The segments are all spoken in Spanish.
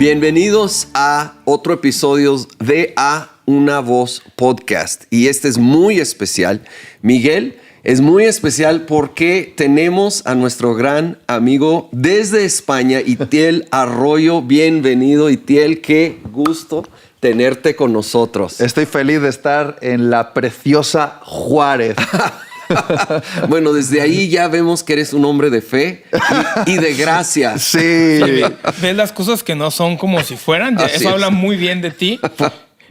Bienvenidos a otro episodio de A Una Voz Podcast. Y este es muy especial. Miguel, es muy especial porque tenemos a nuestro gran amigo desde España, Itiel Arroyo. Bienvenido, Itiel. Qué gusto tenerte con nosotros. Estoy feliz de estar en la preciosa Juárez. Bueno, desde ahí ya vemos que eres un hombre de fe y de gracia. Sí. Ves las cosas que no son como si fueran. Así Eso es. habla muy bien de ti.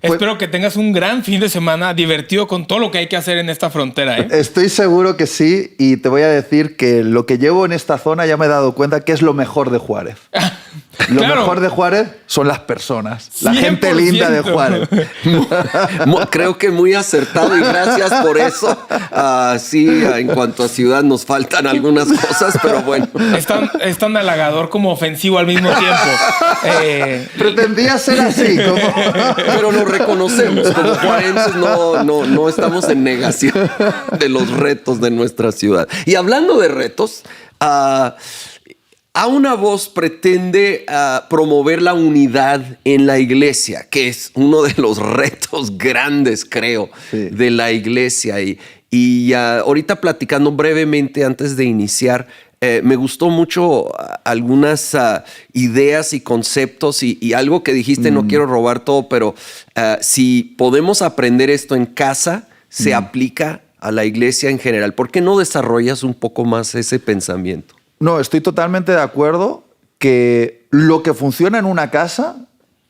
Espero que tengas un gran fin de semana divertido con todo lo que hay que hacer en esta frontera, ¿eh? Estoy seguro que sí, y te voy a decir que lo que llevo en esta zona ya me he dado cuenta que es lo mejor de Juárez. Lo Claro. mejor de Juárez son las personas, la gente 100%. linda de Juárez. Creo que muy acertado y gracias por eso. Sí, en cuanto a ciudad nos faltan algunas cosas, pero bueno. Es tan halagador como ofensivo al mismo tiempo. Pretendía ser así, como... Pero lo reconocemos. Como juarenses no estamos en negación de los retos de nuestra ciudad. Y hablando de retos, A Una Voz pretende promover la unidad en la iglesia, que es uno de los retos grandes, creo, Sí. de la iglesia. Y ahorita platicando brevemente antes de iniciar, me gustó mucho algunas ideas y conceptos y algo que dijiste, no quiero robar todo, pero si podemos aprender esto en casa, se aplica a la iglesia en general. ¿Por qué no desarrollas un poco más ese pensamiento? No, estoy totalmente de acuerdo que lo que funciona en una casa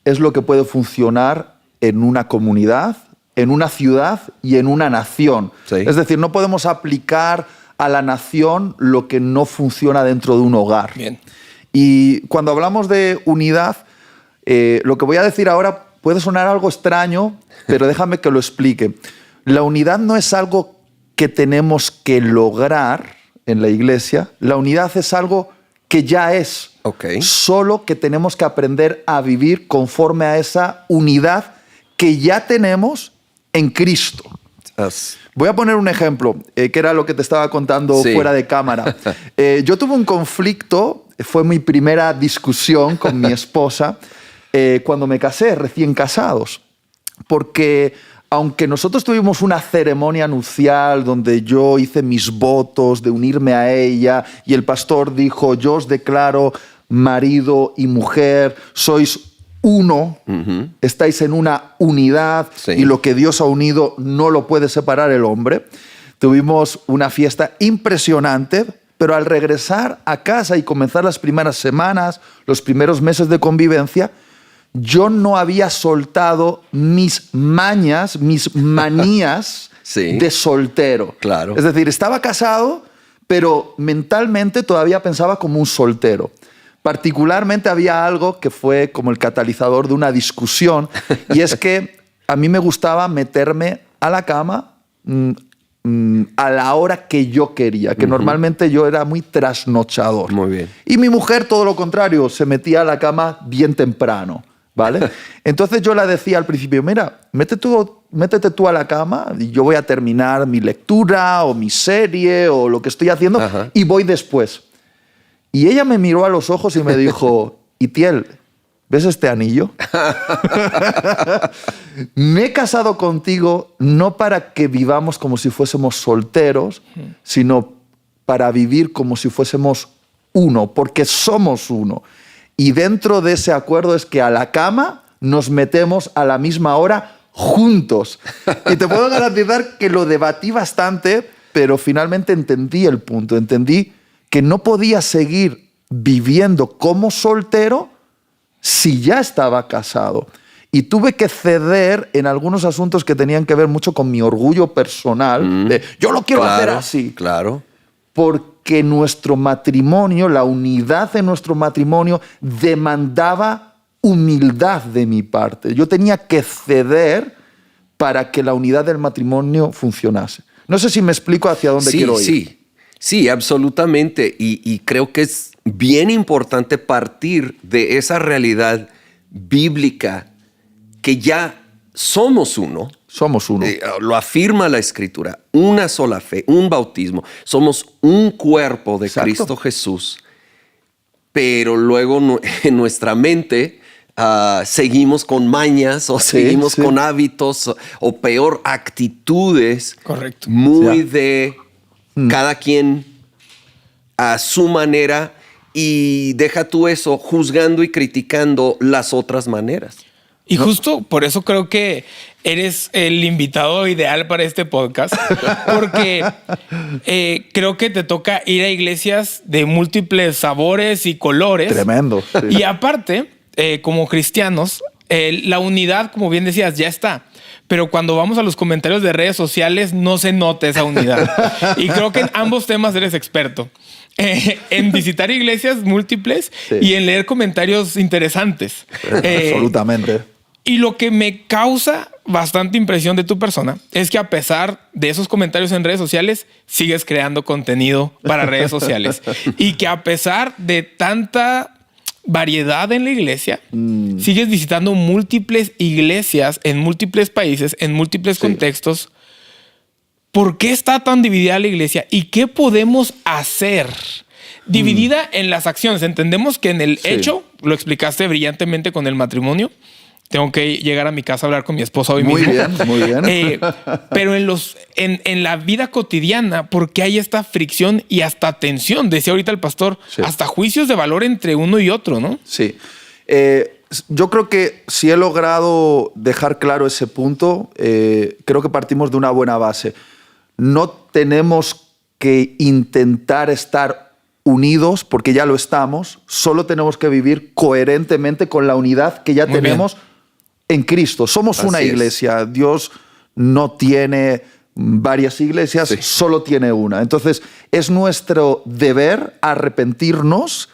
es lo que puede funcionar en una comunidad, en una ciudad y en una nación. Sí. Es decir, no podemos aplicar a la nación lo que no funciona dentro de un hogar. Bien. Y cuando hablamos de unidad, lo que voy a decir ahora puede sonar algo extraño, pero déjame que lo explique. La unidad no es algo que tenemos que lograr en la iglesia. La unidad es algo que ya es. Ok. Solo que tenemos que aprender a vivir conforme a esa unidad que ya tenemos en Cristo. Voy a poner un ejemplo, que era lo que te estaba contando Sí. fuera de cámara. Yo tuve un conflicto, fue mi primera discusión con mi esposa cuando me casé, recién casados. Porque aunque nosotros tuvimos una ceremonia nupcial donde yo hice mis votos de unirme a ella y el pastor dijo, yo os declaro marido y mujer, sois uno, estáis en una unidad Sí. y lo que Dios ha unido no lo puede separar el hombre. Tuvimos una fiesta impresionante, pero al regresar a casa y comenzar las primeras semanas, los primeros meses de convivencia, yo no había soltado mis mañas, mis manías Sí. de soltero. Claro. Es decir, estaba casado, pero mentalmente todavía pensaba como un soltero. Particularmente había algo que fue como el catalizador de una discusión, y es que a mí me gustaba meterme a la cama a la hora que yo quería, que normalmente yo era muy trasnochador. Muy bien. Y mi mujer, todo lo contrario, se metía a la cama bien temprano, ¿vale? Entonces yo le decía al principio, mira, métete tú a la cama y yo voy a terminar mi lectura o mi serie o lo que estoy haciendo Ajá. y voy después. Y ella me miró a los ojos y me dijo, Itiel, ¿ves este anillo? Me he casado contigo no para que vivamos como si fuésemos solteros, sino para vivir como si fuésemos uno, porque somos uno. Y dentro de ese acuerdo es que a la cama nos metemos a la misma hora juntos. Y te puedo garantizar que lo debatí bastante, pero finalmente entendí el punto. Entendí que no podía seguir viviendo como soltero si ya estaba casado. Y tuve que ceder en algunos asuntos que tenían que ver mucho con mi orgullo personal. De, yo lo quiero hacer así. Claro. Porque nuestro matrimonio, la unidad de nuestro matrimonio, demandaba humildad de mi parte. Yo tenía que ceder para que la unidad del matrimonio funcionase. No sé si me explico hacia dónde quiero ir. Sí, absolutamente. Y creo que es bien importante partir de esa realidad bíblica que ya somos uno. Somos uno. Lo afirma la Escritura. Una sola fe, un bautismo. Somos un cuerpo de Exacto. Cristo Jesús. Pero luego en nuestra mente seguimos con mañas o seguimos con hábitos o peor, actitudes. Correcto. Muy de cada quien a su manera, y deja tú eso, juzgando y criticando las otras maneras. Y justo por eso creo que eres el invitado ideal para este podcast, porque creo que te toca ir a iglesias de múltiples sabores y colores. Tremendo. Sí. Y aparte, como cristianos, la unidad, como bien decías, ya está. Pero cuando vamos a los comentarios de redes sociales no se nota esa unidad. Y creo que en ambos temas eres experto. En visitar iglesias múltiples y en leer comentarios interesantes. Absolutamente. Y lo que me causa bastante impresión de tu persona es que a pesar de esos comentarios en redes sociales, sigues creando contenido para redes sociales. Y que a pesar de tanta variedad en la iglesia, sigues visitando múltiples iglesias en múltiples países, en múltiples contextos. ¿Por qué está tan dividida la iglesia? ¿Y qué podemos hacer? Dividida en las acciones. Entendemos que en el hecho, lo explicaste brillantemente con el matrimonio. Tengo que llegar a mi casa a hablar con mi esposa hoy mismo. Muy bien. Pero en la vida cotidiana, ¿por qué hay esta fricción y hasta tensión? Decía ahorita el pastor, hasta juicios de valor entre uno y otro, ¿no? Sí. Yo creo que si he logrado dejar claro ese punto, creo que partimos de una buena base. No tenemos que intentar estar unidos porque ya lo estamos, solo tenemos que vivir coherentemente con la unidad que ya tenemos en Cristo. Somos una iglesia. Dios no tiene varias iglesias, solo tiene una. Entonces, es nuestro deber arrepentirnos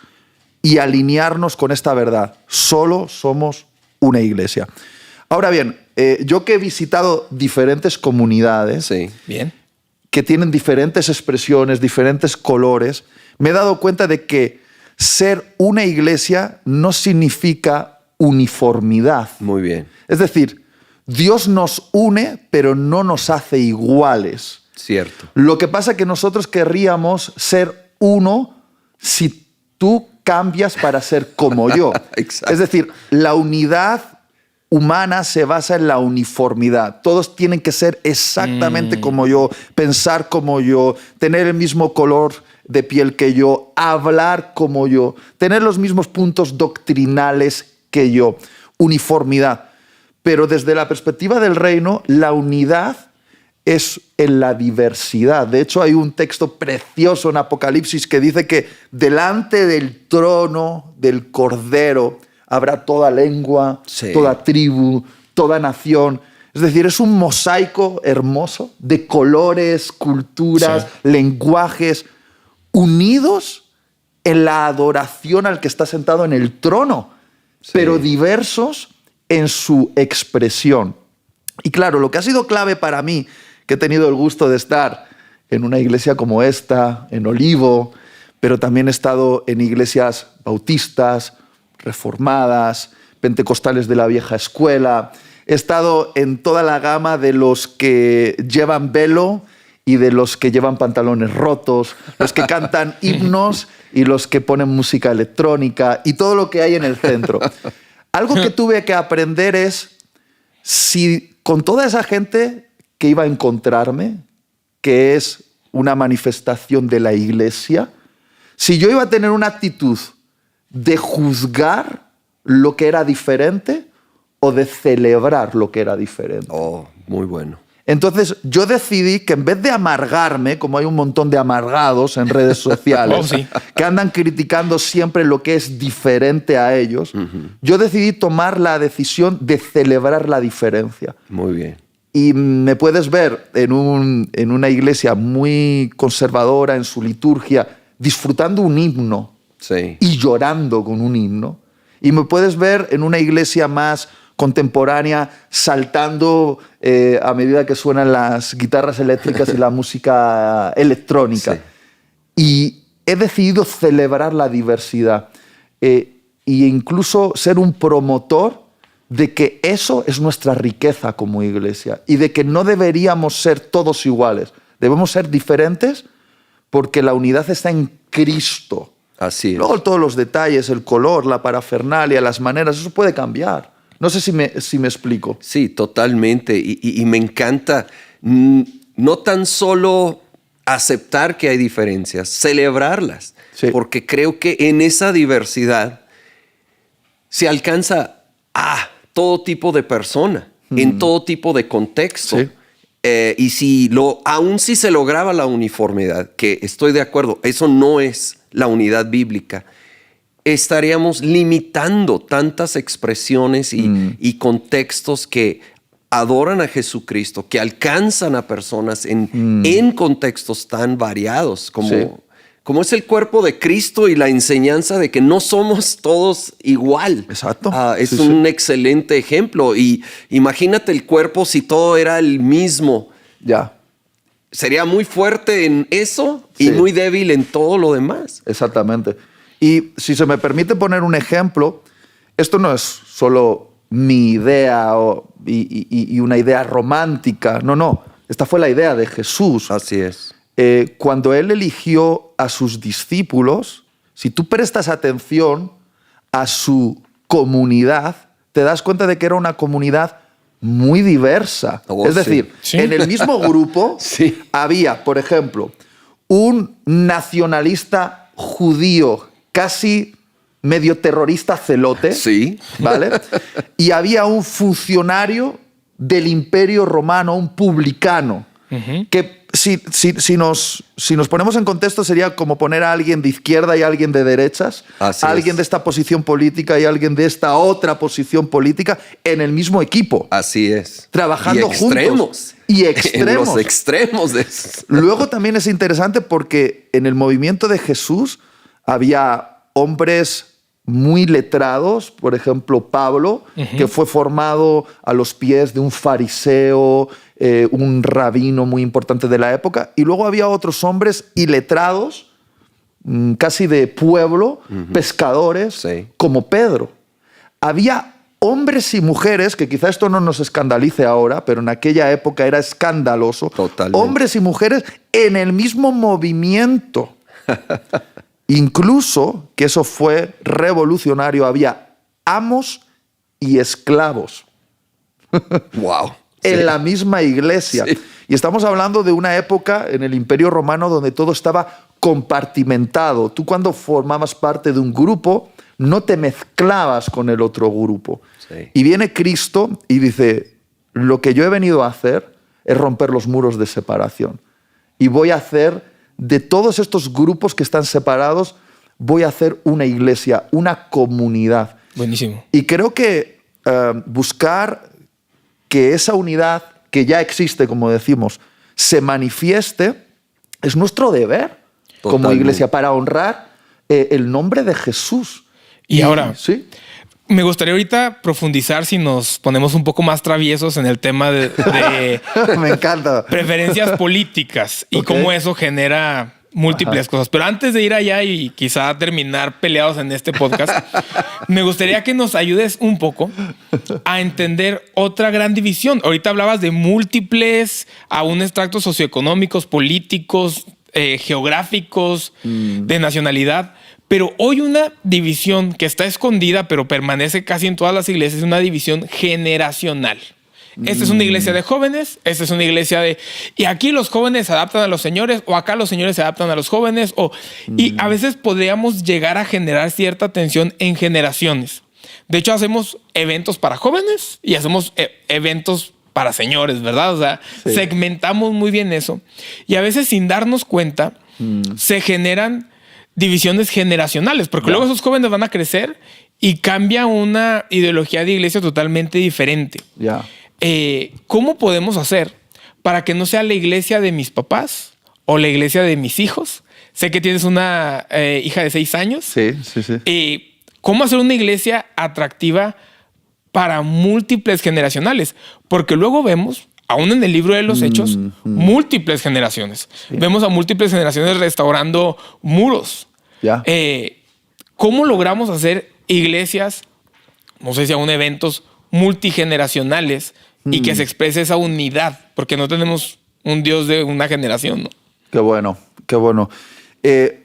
y alinearnos con esta verdad. Solo somos una iglesia. Ahora bien, yo que he visitado diferentes comunidades que tienen diferentes expresiones, diferentes colores, me he dado cuenta de que ser una iglesia no significa uniformidad. Muy bien. Es decir, Dios nos une, pero no nos hace iguales. Cierto. Lo que pasa es que nosotros querríamos ser uno si tú cambias para ser como yo. Exacto. Es decir, la unidad humana se basa en la uniformidad. Todos tienen que ser exactamente como yo, pensar como yo, tener el mismo color de piel que yo, hablar como yo, tener los mismos puntos doctrinales que yo. Uniformidad. Pero desde la perspectiva del reino, la unidad es en la diversidad. De hecho, hay un texto precioso en Apocalipsis que dice que delante del trono del Cordero habrá toda lengua, toda tribu, toda nación. Es decir, es un mosaico hermoso de colores, culturas, lenguajes, unidos en la adoración al que está sentado en el trono, pero diversos en su expresión. Y claro, lo que ha sido clave para mí, que he tenido el gusto de estar en una iglesia como esta, en Olivo, pero también he estado en iglesias bautistas, reformadas, pentecostales de la vieja escuela. He estado en toda la gama de los que llevan velo y de los que llevan pantalones rotos, los que cantan himnos y los que ponen música electrónica y todo lo que hay en el centro. Algo que tuve que aprender es si con toda esa gente que iba a encontrarme, que es una manifestación de la iglesia, si yo iba a tener una actitud de juzgar lo que era diferente o de celebrar lo que era diferente. Oh, muy bueno. Entonces yo decidí que en vez de amargarme, como hay un montón de amargados en redes sociales, que andan criticando siempre lo que es diferente a ellos, yo decidí tomar la decisión de celebrar la diferencia. Muy bien. Y me puedes ver en una iglesia muy conservadora en su liturgia, disfrutando un himno y llorando con un himno. Y me puedes ver en una iglesia más contemporánea, saltando a medida que suenan las guitarras eléctricas y la música electrónica. Y he decidido celebrar la diversidad e incluso ser un promotor de que eso es nuestra riqueza como iglesia y de que no deberíamos ser todos iguales. Debemos ser diferentes porque la unidad está en Cristo. Así es. Luego todos los detalles, el color, la parafernalia, las maneras, eso puede cambiar. No sé si me explico. Sí, totalmente. Y me encanta no tan solo aceptar que hay diferencias, celebrarlas. Sí. Porque creo que en esa diversidad se alcanza a todo tipo de persona, en todo tipo de contexto. Sí. Y aún si se lograba la uniformidad, que estoy de acuerdo, eso no es la unidad bíblica, estaríamos limitando tantas expresiones y contextos que adoran a Jesucristo, que alcanzan a personas en contextos tan variados como es el cuerpo de Cristo y la enseñanza de que no somos todos igual. Exacto. Es Sí, un excelente ejemplo. Y imagínate el cuerpo si todo era el mismo. Ya, Sería muy fuerte en eso y Sí. muy débil en todo lo demás. exactamente. Y si se me permite poner un ejemplo, esto no es solo mi idea y una idea romántica. No. Esta fue la idea de Jesús. Así es. Cuando él eligió a sus discípulos, si tú prestas atención a su comunidad, te das cuenta de que era una comunidad muy diversa. Oh, es sí. decir, Sí. en el mismo grupo Sí. había, por ejemplo, un nacionalista judío, casi medio terrorista celote, Sí. ¿vale? Y había un funcionario del Imperio Romano, un publicano, que si nos ponemos en contexto sería como poner a alguien de izquierda y a alguien de derechas, Así a alguien es. de esta posición política y a alguien de esta otra posición política en el mismo equipo, Así es. trabajando y extremos. juntos. Y extremos. En los extremos de eso. Luego también es interesante porque en el movimiento de Jesús había hombres muy letrados, por ejemplo Pablo, que fue formado a los pies de un fariseo, un rabino muy importante de la época, y luego había otros hombres iletrados, casi de pueblo, pescadores, Sí. como Pedro. Había hombres y mujeres, que quizá esto no nos escandalice ahora, pero en aquella época era escandaloso, Totalmente. hombres y mujeres en el mismo movimiento. Incluso, que eso fue revolucionario, había amos y esclavos Wow. en Sí. la misma iglesia. Sí. Y estamos hablando de una época en el Imperio Romano donde todo estaba compartimentado. Tú cuando formabas parte de un grupo no te mezclabas con el otro grupo. Sí. Y viene Cristo y dice, lo que yo he venido a hacer es romper los muros de separación. Y voy a hacer de todos estos grupos que están separados, voy a hacer una iglesia, una comunidad. Buenísimo. Y creo que buscar que esa unidad que ya existe, como decimos, se manifieste, es nuestro deber como Totalmente. iglesia para honrar el nombre de Jesús. Y ahora, ¿sí? me gustaría ahorita profundizar si nos ponemos un poco más traviesos en el tema de Me encanta. preferencias políticas y Ok. cómo eso genera múltiples cosas. Pero antes de ir allá y quizá terminar peleados en este podcast, me gustaría que nos ayudes un poco a entender otra gran división. Ahorita hablabas de múltiples, aún extractos socioeconómicos, políticos, geográficos, de nacionalidad. Pero hoy una división que está escondida, pero permanece casi en todas las iglesias, es una división generacional. Esta es una iglesia de jóvenes, esta es una iglesia de... Y aquí los jóvenes se adaptan a los señores, o acá los señores se adaptan a los jóvenes, y a veces podríamos llegar a generar cierta tensión en generaciones. De hecho, hacemos eventos para jóvenes y hacemos eventos para señores, ¿verdad? O sea, segmentamos muy bien eso. Y a veces sin darnos cuenta, se generan divisiones generacionales, porque luego esos jóvenes van a crecer y cambia una ideología de iglesia totalmente diferente. Ya. ¿Cómo podemos hacer para que no sea la iglesia de mis papás o la iglesia de mis hijos? Sé que tienes una hija de 6 años. Sí, sí, sí. ¿Cómo hacer una iglesia atractiva para múltiples generacionales? Porque luego vemos, aún en el libro de los Hechos, múltiples generaciones. Vemos a múltiples generaciones restaurando muros. Ya. ¿Cómo logramos hacer iglesias, no sé si aún eventos multigeneracionales y que se exprese esa unidad? Porque no tenemos un Dios de una generación, ¿no? Qué bueno, qué bueno.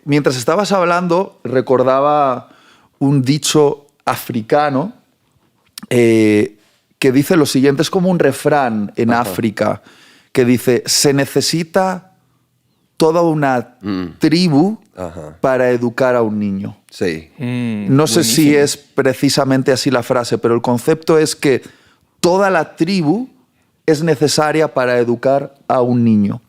Mientras estabas hablando, recordaba un dicho africano que dice lo siguiente, es como un refrán en África, que dice, se necesita toda una tribu para educar a un niño. Sí. No sé si es precisamente así la frase, pero el concepto es que toda la tribu es necesaria para educar a un niño.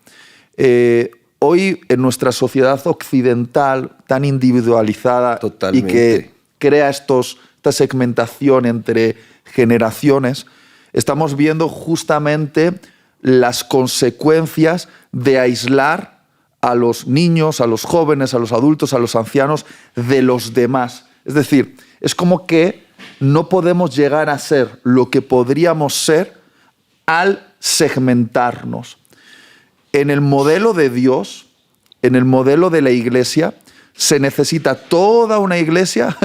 Hoy en nuestra sociedad occidental tan individualizada y que crea esta segmentación entre generaciones, estamos viendo justamente las consecuencias de aislar a los niños, a los jóvenes, a los adultos, a los ancianos de los demás. Es decir, es como que no podemos llegar a ser lo que podríamos ser al segmentarnos. En el modelo de Dios, en el modelo de la iglesia, se necesita toda una iglesia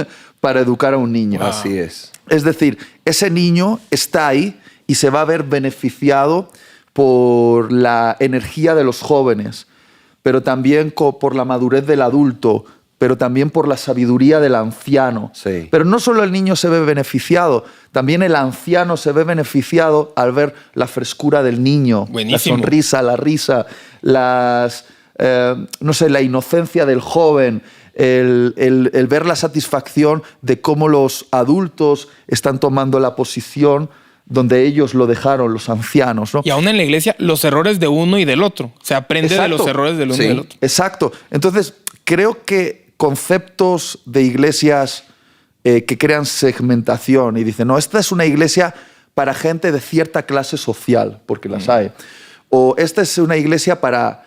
para educar a un niño. Wow. Así es. Es decir, ese niño está ahí y se va a ver beneficiado por la energía de los jóvenes, pero también por la madurez del adulto, pero también por la sabiduría del anciano. Sí. Pero no solo el niño se ve beneficiado, también el anciano se ve beneficiado al ver la frescura del niño, Buenísimo. la sonrisa, la risa, la inocencia del joven, el ver la satisfacción de cómo los adultos están tomando la posición donde ellos lo dejaron, los ancianos, ¿no? Y aún en la iglesia, los errores de uno y del otro. Se aprende de los errores del uno y del otro. Exacto. Entonces, creo que conceptos de iglesias que crean segmentación y dicen, no, esta es una iglesia para gente de cierta clase social, porque las hay. O esta es una iglesia para,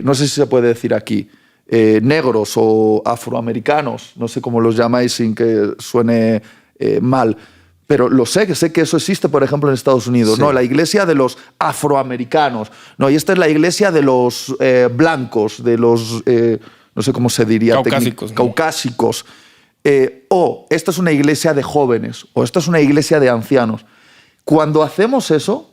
no sé si se puede decir aquí, negros o afroamericanos, no sé cómo los llamáis sin que suene mal. Pero sé que eso existe, por ejemplo, en Estados Unidos. Sí. No, la iglesia de los afroamericanos. No, y esta es la iglesia de los blancos, de los, no sé cómo se diría. Caucásicos. Caucásicos. O esta es una iglesia de jóvenes, o esta es una iglesia de ancianos. Cuando hacemos eso,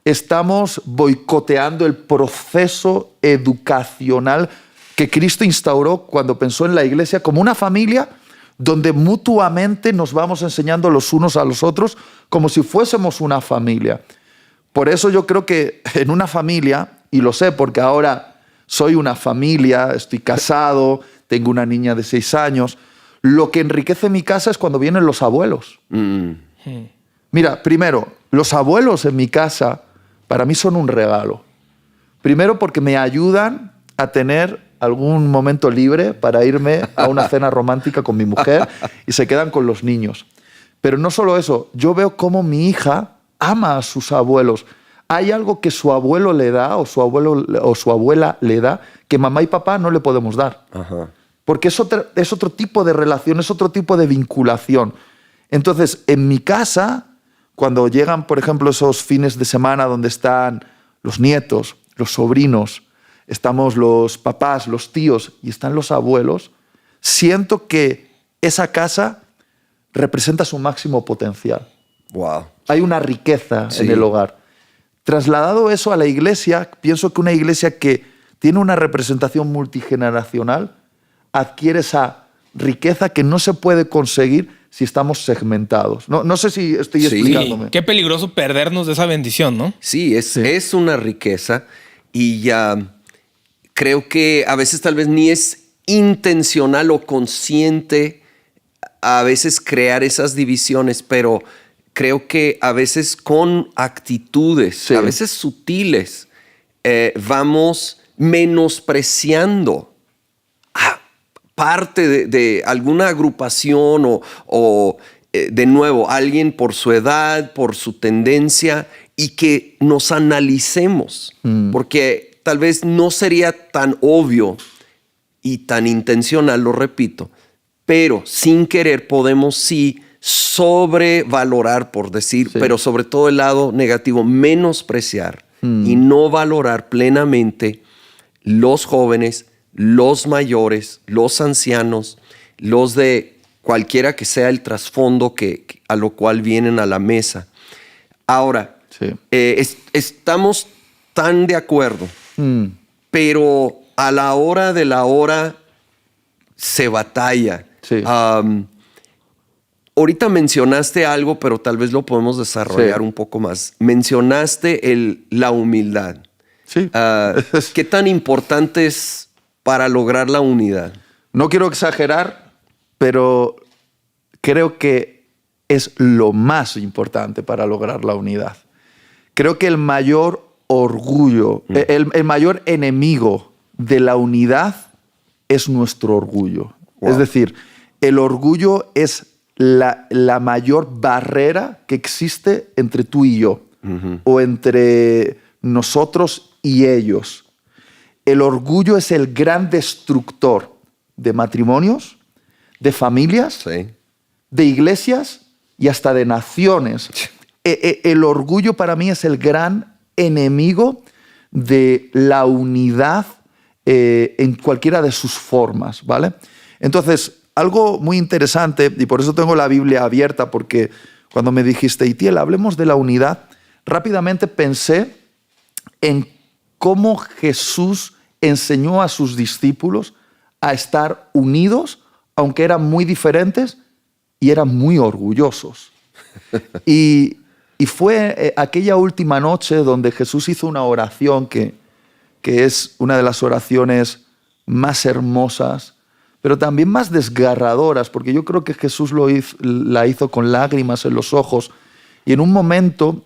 estamos boicoteando el proceso educacional que Cristo instauró cuando pensó en la iglesia como una familia donde mutuamente nos vamos enseñando los unos a los otros como si fuésemos una familia. Por eso yo creo que en una familia, y lo sé porque ahora soy una familia, estoy casado, tengo una niña de 6 años, lo que enriquece mi casa es cuando vienen los abuelos. Mira, primero, los abuelos en mi casa para mí son un regalo. Primero porque me ayudan a tener algún momento libre para irme a una cena romántica con mi mujer y se quedan con los niños. Pero no solo eso, yo veo cómo mi hija ama a sus abuelos. Hay algo que su abuelo le da o su abuela le da que mamá y papá no le podemos dar. Ajá. Porque es otro tipo de relación, es otro tipo de vinculación. Entonces, en mi casa, cuando llegan, por ejemplo, esos fines de semana donde están los nietos, los sobrinos, estamos los papás, los tíos y están los abuelos, siento que esa casa representa su máximo potencial. Wow. Hay una riqueza en el hogar. Trasladado eso a la iglesia, pienso que una iglesia que tiene una representación multigeneracional adquiere esa riqueza que no se puede conseguir si estamos segmentados. No sé si estoy explicándome. Qué peligroso perdernos de esa bendición, ¿no? Sí, es una riqueza y ya... Creo que a veces tal vez ni es intencional o consciente a veces crear esas divisiones, pero creo que a veces con actitudes, a veces sutiles, vamos menospreciando a parte de alguna agrupación o de nuevo, alguien por su edad, por su tendencia y que nos analicemos, porque tal vez no sería tan obvio y tan intencional, lo repito, pero sin querer podemos sobrevalorar, por decir, pero sobre todo el lado negativo, menospreciar y no valorar plenamente los jóvenes, los mayores, los ancianos, los de cualquiera que sea el trasfondo a lo cual vienen a la mesa. Ahora, estamos tan de acuerdo, pero a la hora de la hora se batalla. Sí. Ahorita mencionaste algo, pero tal vez lo podemos desarrollar un poco más. Mencionaste la humildad. Sí. ¿Qué tan importante es para lograr la unidad? No quiero exagerar, pero creo que es lo más importante para lograr la unidad. Creo que el mayor orgullo, el mayor enemigo de la unidad es nuestro orgullo. Wow. Es decir, el orgullo es la mayor barrera que existe entre tú y yo, o entre nosotros y ellos. El orgullo es el gran destructor de matrimonios, de familias, Sí. de iglesias y hasta de naciones. El orgullo para mí es el gran enemigo de la unidad en cualquiera de sus formas, ¿vale? Entonces, algo muy interesante, y por eso tengo la Biblia abierta, porque cuando me dijiste, Itiel, hablemos de la unidad, rápidamente pensé en cómo Jesús enseñó a sus discípulos a estar unidos, aunque eran muy diferentes y eran muy orgullosos. Y fue aquella última noche donde Jesús hizo una oración que es una de las oraciones más hermosas, pero también más desgarradoras, porque yo creo que Jesús la hizo con lágrimas en los ojos. Y en un momento,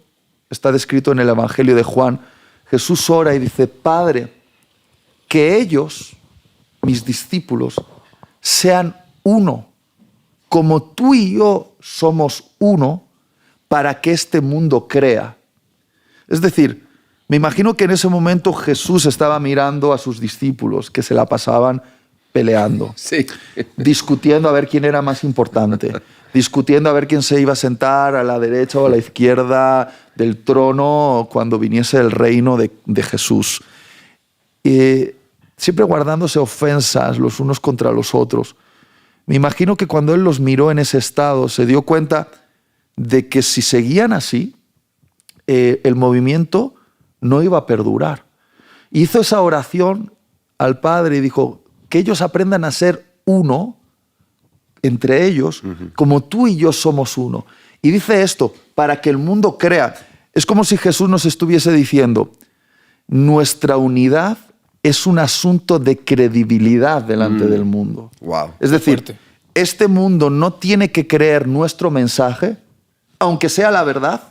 está descrito en el Evangelio de Juan, Jesús ora y dice, Padre, que ellos, mis discípulos, sean uno, como tú y yo somos uno, para que este mundo crea. Es decir, me imagino que en ese momento Jesús estaba mirando a sus discípulos que se la pasaban peleando, Sí. discutiendo a ver quién era más importante, discutiendo a ver quién se iba a sentar a la derecha o a la izquierda del trono cuando viniese el reino de Jesús. Siempre guardándose ofensas los unos contra los otros. Me imagino que cuando él los miró en ese estado, se dio cuenta de que si seguían así, el movimiento no iba a perdurar. Hizo esa oración al Padre y dijo, que ellos aprendan a ser uno entre ellos, como tú y yo somos uno. Y dice esto, para que el mundo crea. Es como si Jesús nos estuviese diciendo, nuestra unidad es un asunto de credibilidad delante del mundo. Wow. Es decir, Fuerte. este mundo no tiene que creer nuestro mensaje, aunque sea la verdad,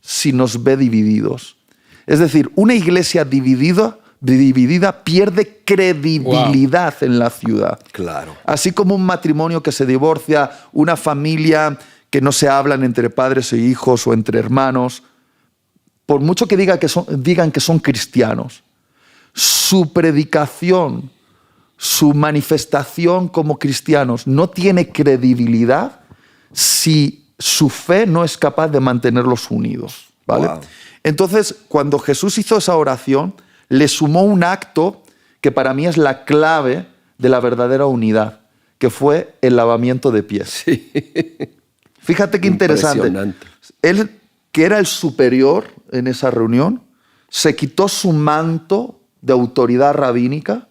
si nos ve divididos. Es decir, una iglesia dividida pierde credibilidad en la ciudad. Claro. Así como un matrimonio que se divorcia, una familia que no se hablan entre padres e hijos o entre hermanos, por mucho que digan que son cristianos, su predicación, su manifestación como cristianos no tiene credibilidad si su fe no es capaz de mantenerlos unidos, ¿vale? Wow. Entonces, cuando Jesús hizo esa oración, le sumó un acto que para mí es la clave de la verdadera unidad, que fue el lavamiento de pies. Sí. Fíjate qué interesante. Impresionante. Él, que era el superior en esa reunión, se quitó su manto de autoridad rabínica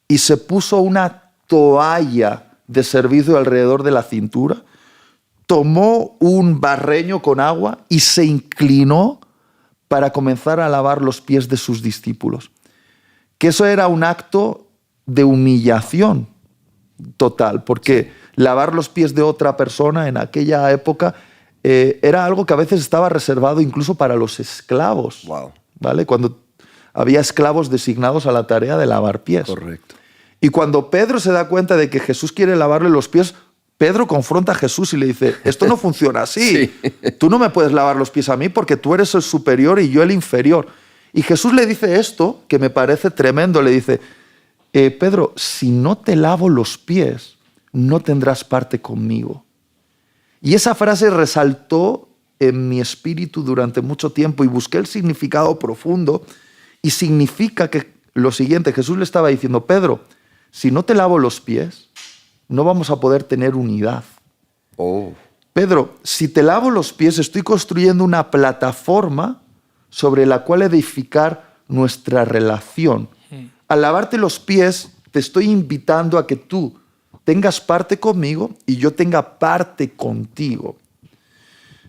y se puso una toalla de servicio alrededor de la cintura, tomó un barreño con agua y se inclinó para comenzar a lavar los pies de sus discípulos. Que eso era un acto de humillación total, porque lavar los pies de otra persona en aquella época era algo que a veces estaba reservado incluso para los esclavos. Wow. ¿Vale? Cuando había esclavos designados a la tarea de lavar pies. Correcto. Y cuando Pedro se da cuenta de que Jesús quiere lavarle los pies, Pedro confronta a Jesús y le dice, esto no funciona así. Sí. Tú no me puedes lavar los pies a mí porque tú eres el superior y yo el inferior. Y Jesús le dice esto, que me parece tremendo. Le dice, Pedro, si no te lavo los pies, no tendrás parte conmigo. Y esa frase resaltó en mi espíritu durante mucho tiempo y busqué el significado profundo. Y significa que lo siguiente, Jesús le estaba diciendo, Pedro, si no te lavo los pies, no vamos a poder tener unidad. Oh. Pedro, si te lavo los pies, estoy construyendo una plataforma sobre la cual edificar nuestra relación. Al lavarte los pies, te estoy invitando a que tú tengas parte conmigo y yo tenga parte contigo.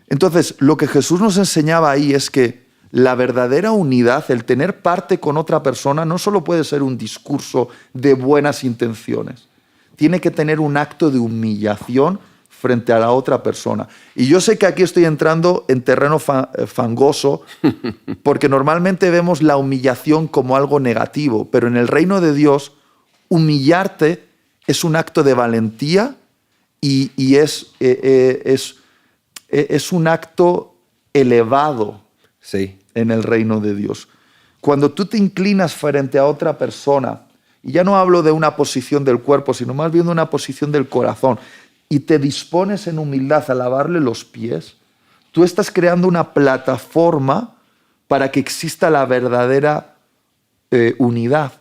Entonces, lo que Jesús nos enseñaba ahí es que la verdadera unidad, el tener parte con otra persona, no solo puede ser un discurso de buenas intenciones. Tiene que tener un acto de humillación frente a la otra persona. Y yo sé que aquí estoy entrando en terreno fangoso, porque normalmente vemos la humillación como algo negativo, pero en el reino de Dios, humillarte es un acto de valentía y es un acto elevado en el reino de Dios. Cuando tú te inclinas frente a otra persona, y ya no hablo de una posición del cuerpo, sino más bien de una posición del corazón, y te dispones en humildad a lavarle los pies, tú estás creando una plataforma para que exista la verdadera unidad.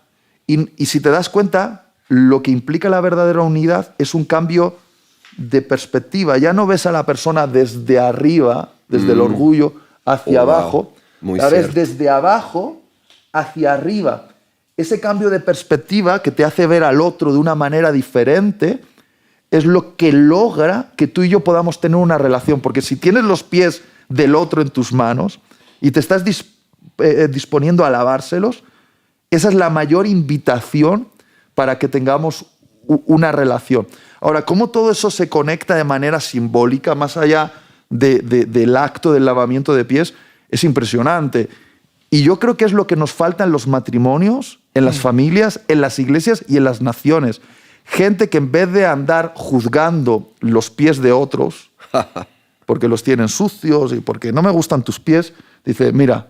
Y si te das cuenta, lo que implica la verdadera unidad es un cambio de perspectiva. Ya no ves a la persona desde arriba, desde el orgullo, hacia abajo. La ves desde abajo hacia arriba. Ese cambio de perspectiva que te hace ver al otro de una manera diferente es lo que logra que tú y yo podamos tener una relación. Porque si tienes los pies del otro en tus manos y te estás disponiendo a lavárselos, esa es la mayor invitación para que tengamos una relación. Ahora, ¿cómo todo eso se conecta de manera simbólica, más allá del acto del lavamiento de pies? Es impresionante. Y yo creo que es lo que nos falta en los matrimonios, en las familias, en las iglesias y en las naciones. Gente que en vez de andar juzgando los pies de otros, porque los tienen sucios y porque no me gustan tus pies, dice, mira,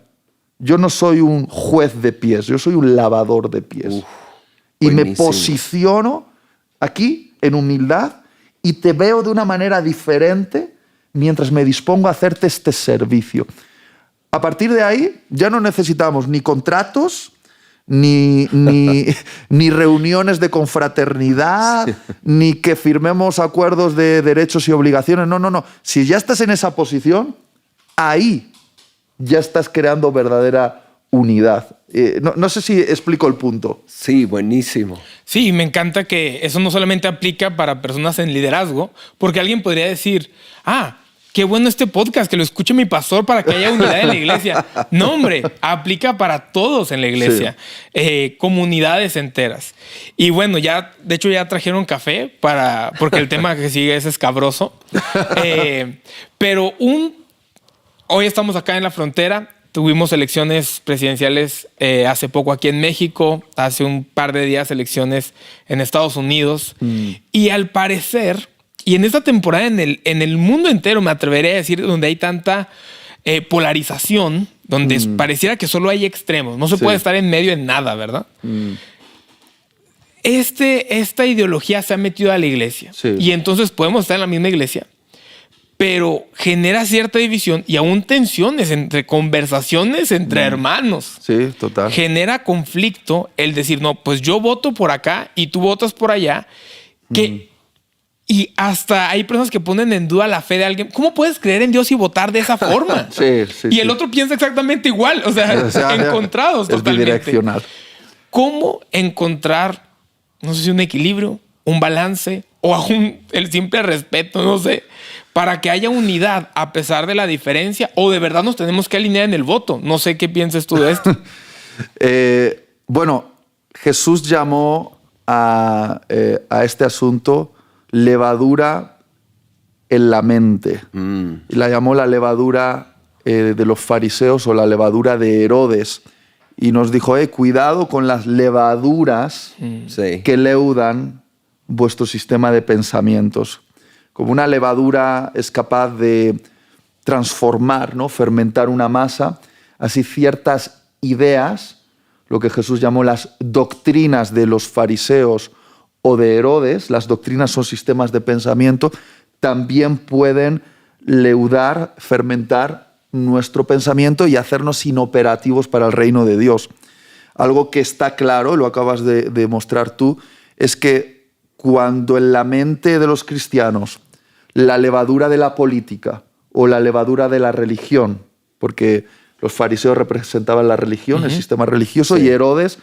yo no soy un juez de pies, yo soy un lavador de pies. Y me posiciono aquí en humildad y te veo de una manera diferente mientras me dispongo a hacerte este servicio. A partir de ahí ya no necesitamos ni contratos, ni reuniones de confraternidad, ni que firmemos acuerdos de derechos y obligaciones. No. Si ya estás en esa posición, ahí ya estás creando verdadera unidad. No sé si explico el punto. Sí, buenísimo. Sí, me encanta que eso no solamente aplica para personas en liderazgo, porque alguien podría decir, qué bueno este podcast, que lo escuche mi pastor para que haya unidad en la iglesia. No, hombre, aplica para todos en la iglesia, comunidades enteras. Y bueno, de hecho ya trajeron café porque el tema que sigue es escabroso. Pero hoy estamos acá en la frontera. Tuvimos elecciones presidenciales hace poco aquí en México, hace un par de días elecciones en Estados Unidos. Y al parecer, y en esta temporada en el mundo entero, me atreveré a decir, donde hay tanta polarización, donde pareciera que solo hay extremos, no se puede estar en medio en nada, ¿verdad? Esta ideología se ha metido a la iglesia. Y entonces podemos estar en la misma iglesia, pero genera cierta división y aún tensiones entre conversaciones entre hermanos. Sí, total. Genera conflicto el decir, no, pues yo voto por acá y tú votas por allá. Y hasta hay personas que ponen en duda la fe de alguien. ¿Cómo puedes creer en Dios y votar de esa forma? Y el otro piensa exactamente igual. O sea encontrados totalmente. Bidireccional. ¿Cómo encontrar, no sé si un equilibrio, un balance o aún el simple respeto, no sé, para que haya unidad a pesar de la diferencia, o de verdad nos tenemos que alinear en el voto? No sé qué piensas tú de esto. Bueno, Jesús llamó a este asunto levadura en la mente. Y la llamó la levadura de los fariseos o la levadura de Herodes. Y nos dijo, cuidado con las levaduras que leudan vuestro sistema de pensamientos. Como una levadura es capaz de transformar, ¿no? Fermentar una masa, así ciertas ideas, lo que Jesús llamó las doctrinas de los fariseos o de Herodes, las doctrinas son sistemas de pensamiento, también pueden leudar, fermentar nuestro pensamiento y hacernos inoperativos para el reino de Dios. Algo que está claro, lo acabas de mostrar tú, es que cuando en la mente de los cristianos la levadura de la política o la levadura de la religión, porque los fariseos representaban la religión, el sistema religioso, y Herodes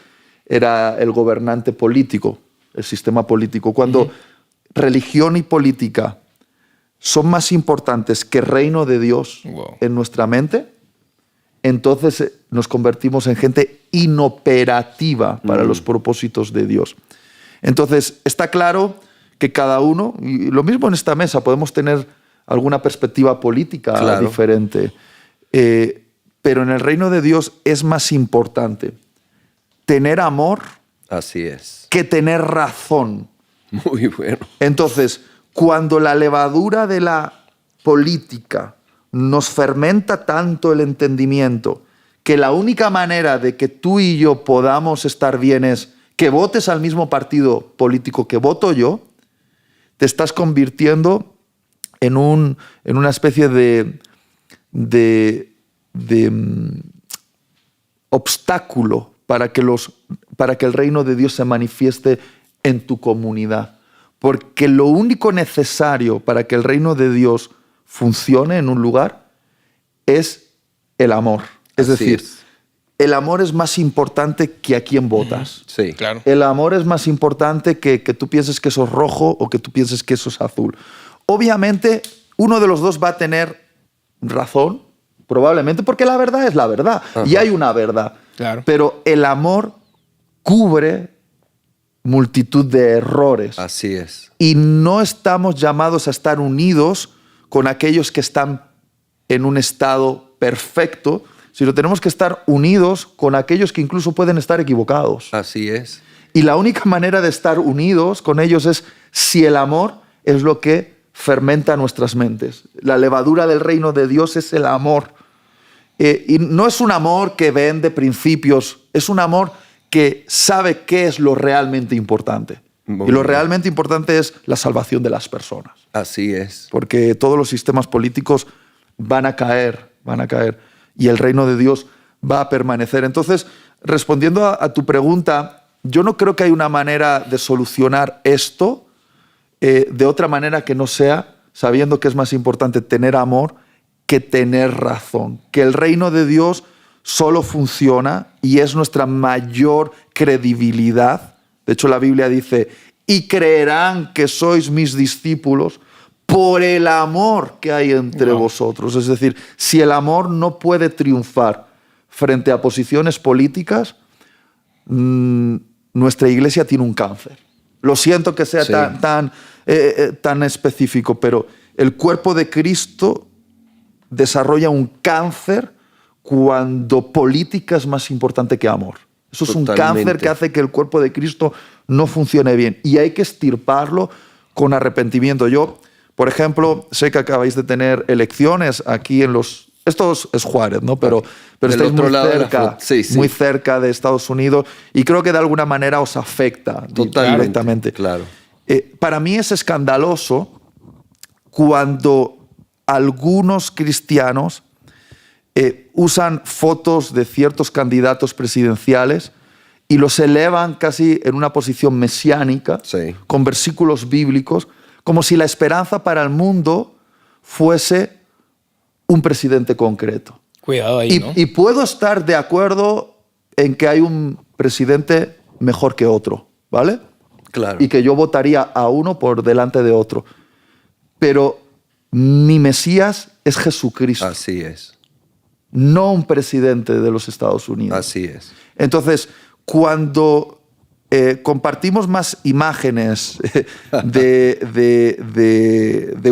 era el gobernante político, el sistema político. Cuando religión y política son más importantes que el reino de Dios en nuestra mente, entonces nos convertimos en gente inoperativa para los propósitos de Dios. Entonces, está claro que cada uno, y lo mismo en esta mesa, podemos tener alguna perspectiva política diferente, pero en el reino de Dios es más importante tener amor que tener razón. Muy bueno. Entonces, cuando la levadura de la política nos fermenta tanto el entendimiento que la única manera de que tú y yo podamos estar bien es que votes al mismo partido político que voto yo, te estás convirtiendo en una especie de obstáculo para que el reino de Dios se manifieste en tu comunidad. Porque lo único necesario para que el reino de Dios funcione en un lugar es el amor. Es decir, el amor es más importante que a quién votas. Sí, claro. El amor es más importante que tú pienses que eso es rojo o que tú pienses que eso es azul. Obviamente, uno de los dos va a tener razón, probablemente, porque la verdad es la verdad. Y hay una verdad. Claro. Pero el amor cubre multitud de errores. Así es. Y no estamos llamados a estar unidos con aquellos que están en un estado perfecto, sino tenemos que estar unidos con aquellos que incluso pueden estar equivocados. Así es. Y la única manera de estar unidos con ellos es si el amor es lo que fermenta nuestras mentes. La levadura del reino de Dios es el amor. Y no es un amor que vende principios, es un amor que sabe qué es lo realmente importante. Y lo realmente importante es la salvación de las personas. Así es. Porque todos los sistemas políticos van a caer. Y el reino de Dios va a permanecer. Entonces, respondiendo a tu pregunta, yo no creo que hay una manera de solucionar esto de otra manera que no sea sabiendo que es más importante tener amor que tener razón. Que el reino de Dios solo funciona y es nuestra mayor credibilidad. De hecho, la Biblia dice, y creerán que sois mis discípulos por el amor que hay entre vosotros. Es decir, si el amor no puede triunfar frente a posiciones políticas, nuestra iglesia tiene un cáncer. Lo siento que sea tan específico, pero el cuerpo de Cristo desarrolla un cáncer cuando política es más importante que amor. Eso es un cáncer que hace que el cuerpo de Cristo no funcione bien y hay que extirparlo con arrepentimiento. Yo, por ejemplo, sé que acabáis de tener elecciones aquí en los... Esto es Juárez, ¿no? Pero estáis muy cerca de Estados Unidos y creo que de alguna manera os afecta directamente. Claro. Para mí es escandaloso cuando algunos cristianos usan fotos de ciertos candidatos presidenciales y los elevan casi en una posición mesiánica, con versículos bíblicos, como si la esperanza para el mundo fuese un presidente concreto. Cuidado ahí, ¿no? Y puedo estar de acuerdo en que hay un presidente mejor que otro, ¿vale? Claro. Y que yo votaría a uno por delante de otro. Pero mi Mesías es Jesucristo. Así es. No un presidente de los Estados Unidos. Así es. Entonces, cuando compartimos más imágenes de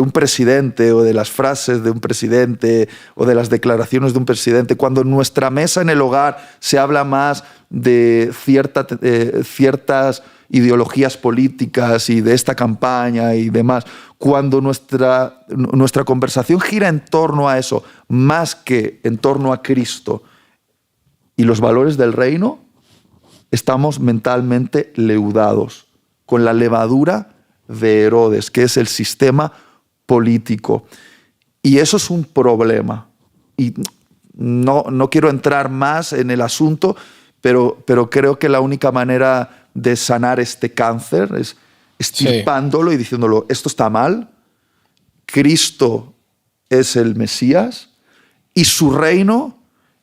un presidente o de las frases de un presidente o de las declaraciones de un presidente, cuando en nuestra mesa en el hogar se habla más de ciertas ideologías políticas y de esta campaña y demás, cuando nuestra conversación gira en torno a eso, más que en torno a Cristo y los valores del reino, estamos mentalmente leudados con la levadura de Herodes, que es el sistema político. Y eso es un problema. Y no quiero entrar más en el asunto, pero creo que la única manera de sanar este cáncer es estirpándolo y diciéndolo, esto está mal, Cristo es el Mesías y su reino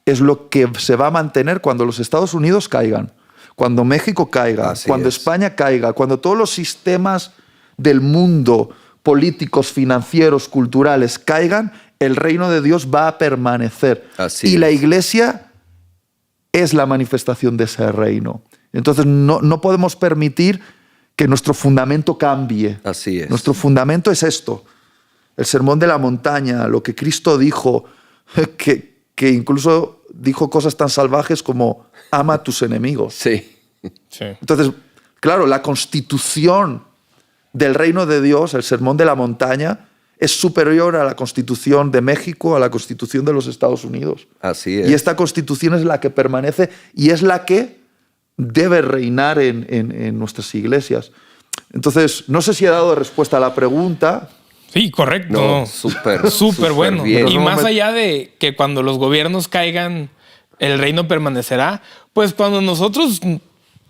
es lo que se va a mantener cuando los Estados Unidos caigan. cuando México caiga, Así cuando es. España caiga, cuando todos los sistemas del mundo, políticos, financieros, culturales, caigan, el reino de Dios va a permanecer. Así y la es. iglesia es la manifestación de ese reino. Entonces no podemos permitir que nuestro fundamento cambie. Así es. Nuestro fundamento es esto. El sermón de la montaña, lo que Cristo dijo, que incluso dijo cosas tan salvajes como ama a tus enemigos. Sí. Sí. Entonces, claro, la constitución del reino de Dios, el sermón de la montaña, es superior a la constitución de México, a la constitución de los Estados Unidos. Así es. Y esta constitución es la que permanece y es la que debe reinar en nuestras iglesias. Entonces, no sé si he dado respuesta a la pregunta. Sí, correcto. No, súper, Súper bueno. bien. Y No, más me- allá de que cuando los gobiernos caigan, el reino permanecerá, pues cuando nosotros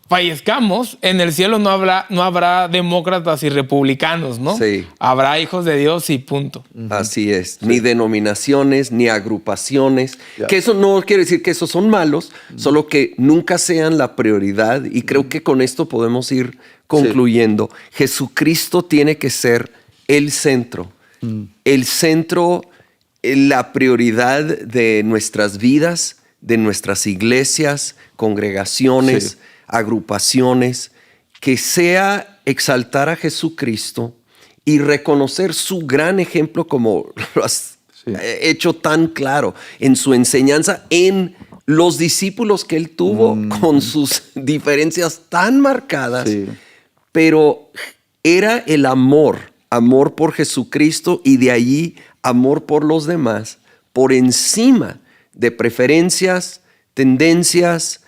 fallezcamos, en el cielo no habrá demócratas y republicanos, ¿no? Sí. Habrá hijos de Dios y punto. Así es. Ni denominaciones, ni agrupaciones. Ya. Que eso no quiere decir que esos son malos, solo que nunca sean la prioridad. Y creo que con esto podemos ir concluyendo. Jesucristo tiene que ser el centro. El centro, la prioridad de nuestras vidas, de nuestras iglesias, congregaciones, Sí. agrupaciones, que sea exaltar a Jesucristo y reconocer su gran ejemplo como lo has Sí. hecho tan claro en su enseñanza, en los discípulos que él tuvo con sus diferencias tan marcadas, Sí. pero era el amor por Jesucristo y de allí amor por los demás, por encima de preferencias, tendencias,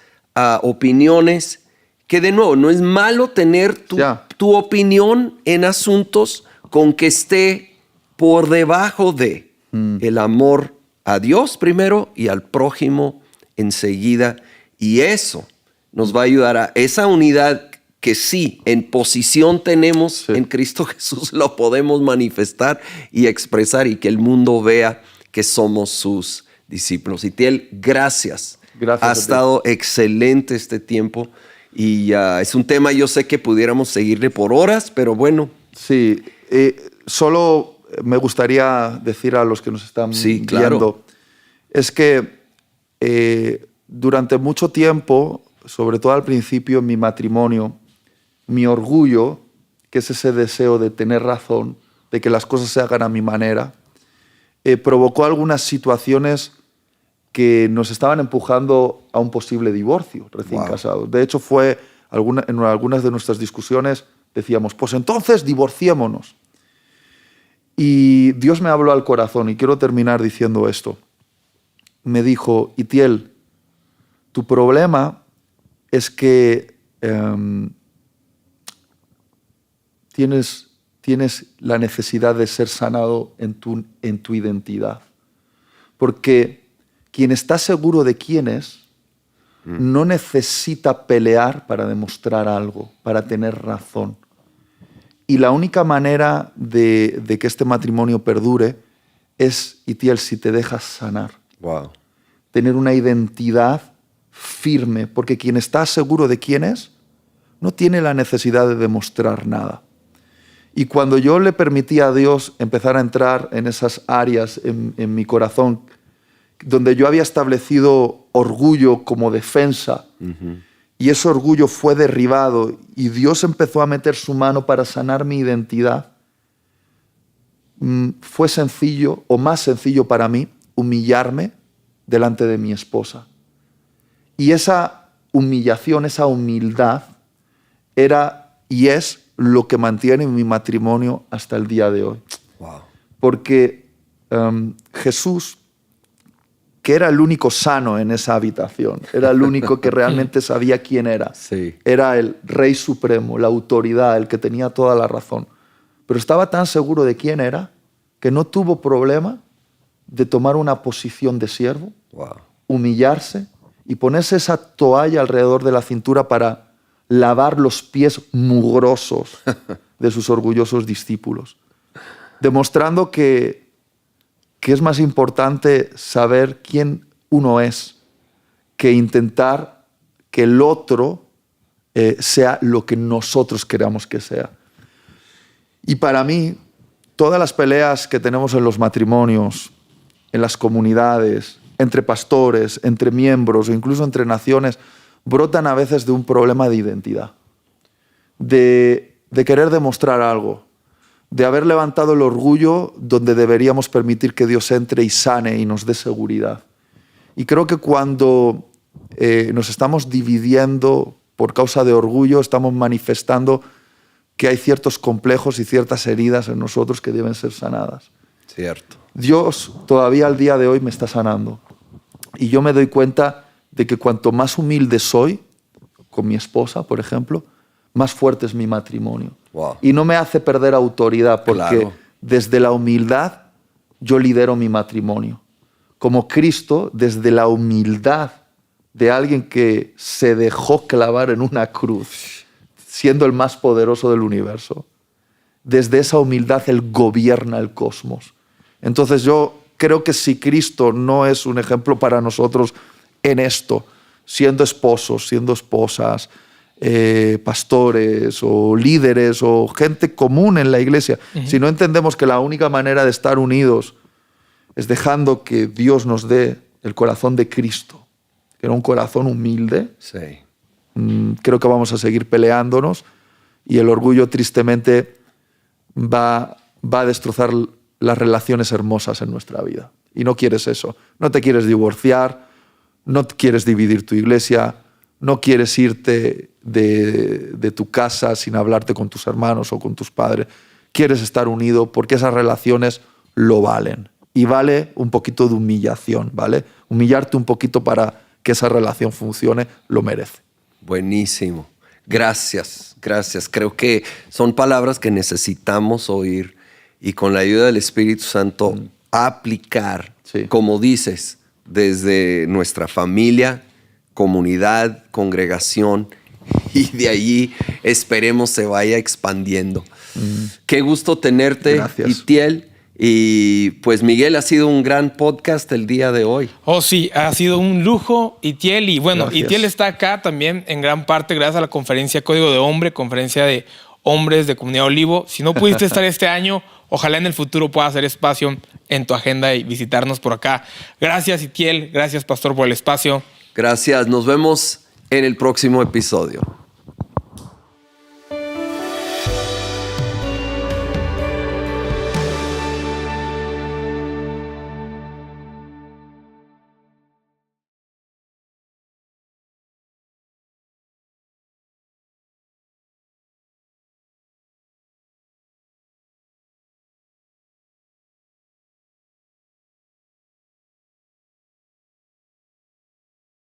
opiniones, que de nuevo, no es malo tener Ya. tu opinión en asuntos con que esté por debajo de el amor a Dios primero y al prójimo enseguida. Y eso nos va a ayudar a esa unidad que sí, en posición tenemos Sí. en Cristo Jesús, lo podemos manifestar y expresar y que el mundo vea que somos sus discípulos. Itiel, gracias. Gracias Ha a ti. estado excelente este tiempo y es un tema, yo sé que pudiéramos seguirle por horas, pero bueno. Sí, solo me gustaría decir a los que nos están Sí, claro. viendo, es que durante mucho tiempo, sobre todo al principio en mi matrimonio, mi orgullo, que es ese deseo de tener razón, de que las cosas se hagan a mi manera, provocó algunas situaciones que nos estaban empujando a un posible divorcio recién Wow. casados. De hecho, en algunas de nuestras discusiones decíamos, pues entonces divorciémonos. Y Dios me habló al corazón y quiero terminar diciendo esto. Me dijo, Itiel, tu problema es que tienes la necesidad de ser sanado en tu identidad. Porque quien está seguro de quién es, no necesita pelear para demostrar algo, para tener razón. Y la única manera de que este matrimonio perdure es, Itiel, si te dejas sanar. Wow. Tener una identidad firme, porque quien está seguro de quién es, no tiene la necesidad de demostrar nada. Y cuando yo le permití a Dios empezar a entrar en esas áreas en mi corazón, donde yo había establecido orgullo como defensa, y ese orgullo fue derribado, y Dios empezó a meter su mano para sanar mi identidad, fue sencillo, o más sencillo para mí, humillarme delante de mi esposa. Y esa humillación, esa humildad, era y es lo que mantiene mi matrimonio hasta el día de hoy. Wow. Porque Jesús, que era el único sano en esa habitación, era el único que realmente sabía quién era. Sí. Era el Rey Supremo, la autoridad, el que tenía toda la razón. Pero estaba tan seguro de quién era que no tuvo problema de tomar una posición de siervo, Wow. humillarse y ponerse esa toalla alrededor de la cintura para lavar los pies mugrosos de sus orgullosos discípulos, demostrando que es más importante saber quién uno es que intentar que el otro sea lo que nosotros queramos que sea. Y para mí, todas las peleas que tenemos en los matrimonios, en las comunidades, entre pastores, entre miembros o incluso entre naciones, brotan a veces de un problema de identidad, de querer demostrar algo, de haber levantado el orgullo donde deberíamos permitir que Dios entre y sane y nos dé seguridad. Y creo que cuando nos estamos dividiendo por causa de orgullo, estamos manifestando que hay ciertos complejos y ciertas heridas en nosotros que deben ser sanadas. Cierto. Dios todavía al día de hoy me está sanando. Y yo me doy cuenta de que cuanto más humilde soy, con mi esposa, por ejemplo, más fuerte es mi matrimonio. Wow. Y no me hace perder autoridad, porque Claro. desde la humildad yo lidero mi matrimonio. Como Cristo, desde la humildad de alguien que se dejó clavar en una cruz, siendo el más poderoso del universo, desde esa humildad Él gobierna el cosmos. Entonces yo creo que si Cristo no es un ejemplo para nosotros en esto, siendo esposos, siendo esposas, pastores o líderes o gente común en la iglesia, si no entendemos que la única manera de estar unidos es dejando que Dios nos dé el corazón de Cristo, que era un corazón humilde, Sí. creo que vamos a seguir peleándonos y el orgullo tristemente va a destrozar las relaciones hermosas en nuestra vida. Y no quieres eso. No te quieres divorciar, no quieres dividir tu iglesia, no quieres irte de tu casa sin hablarte con tus hermanos o con tus padres. Quieres estar unido porque esas relaciones lo valen. Y vale un poquito de humillación, ¿vale? Humillarte un poquito para que esa relación funcione, lo merece. Buenísimo. Gracias, gracias. Creo que son palabras que necesitamos oír y con la ayuda del Espíritu Santo aplicar, Sí. como dices, desde nuestra familia, comunidad, congregación, y de allí esperemos se vaya expandiendo. Qué gusto tenerte, Gracias. Itiel. Y pues Miguel, ha sido un gran podcast el día de hoy. Oh, sí, ha sido un lujo, Itiel. Y bueno, Gracias. Itiel está acá también en gran parte gracias a la conferencia Código de Hombre, conferencia de hombres de Comunidad Olivo. Si no pudiste estar este año, ojalá en el futuro pueda hacer espacio en tu agenda y visitarnos por acá. Gracias, Itiel. Gracias, Pastor, por el espacio. Gracias. Nos vemos en el próximo episodio.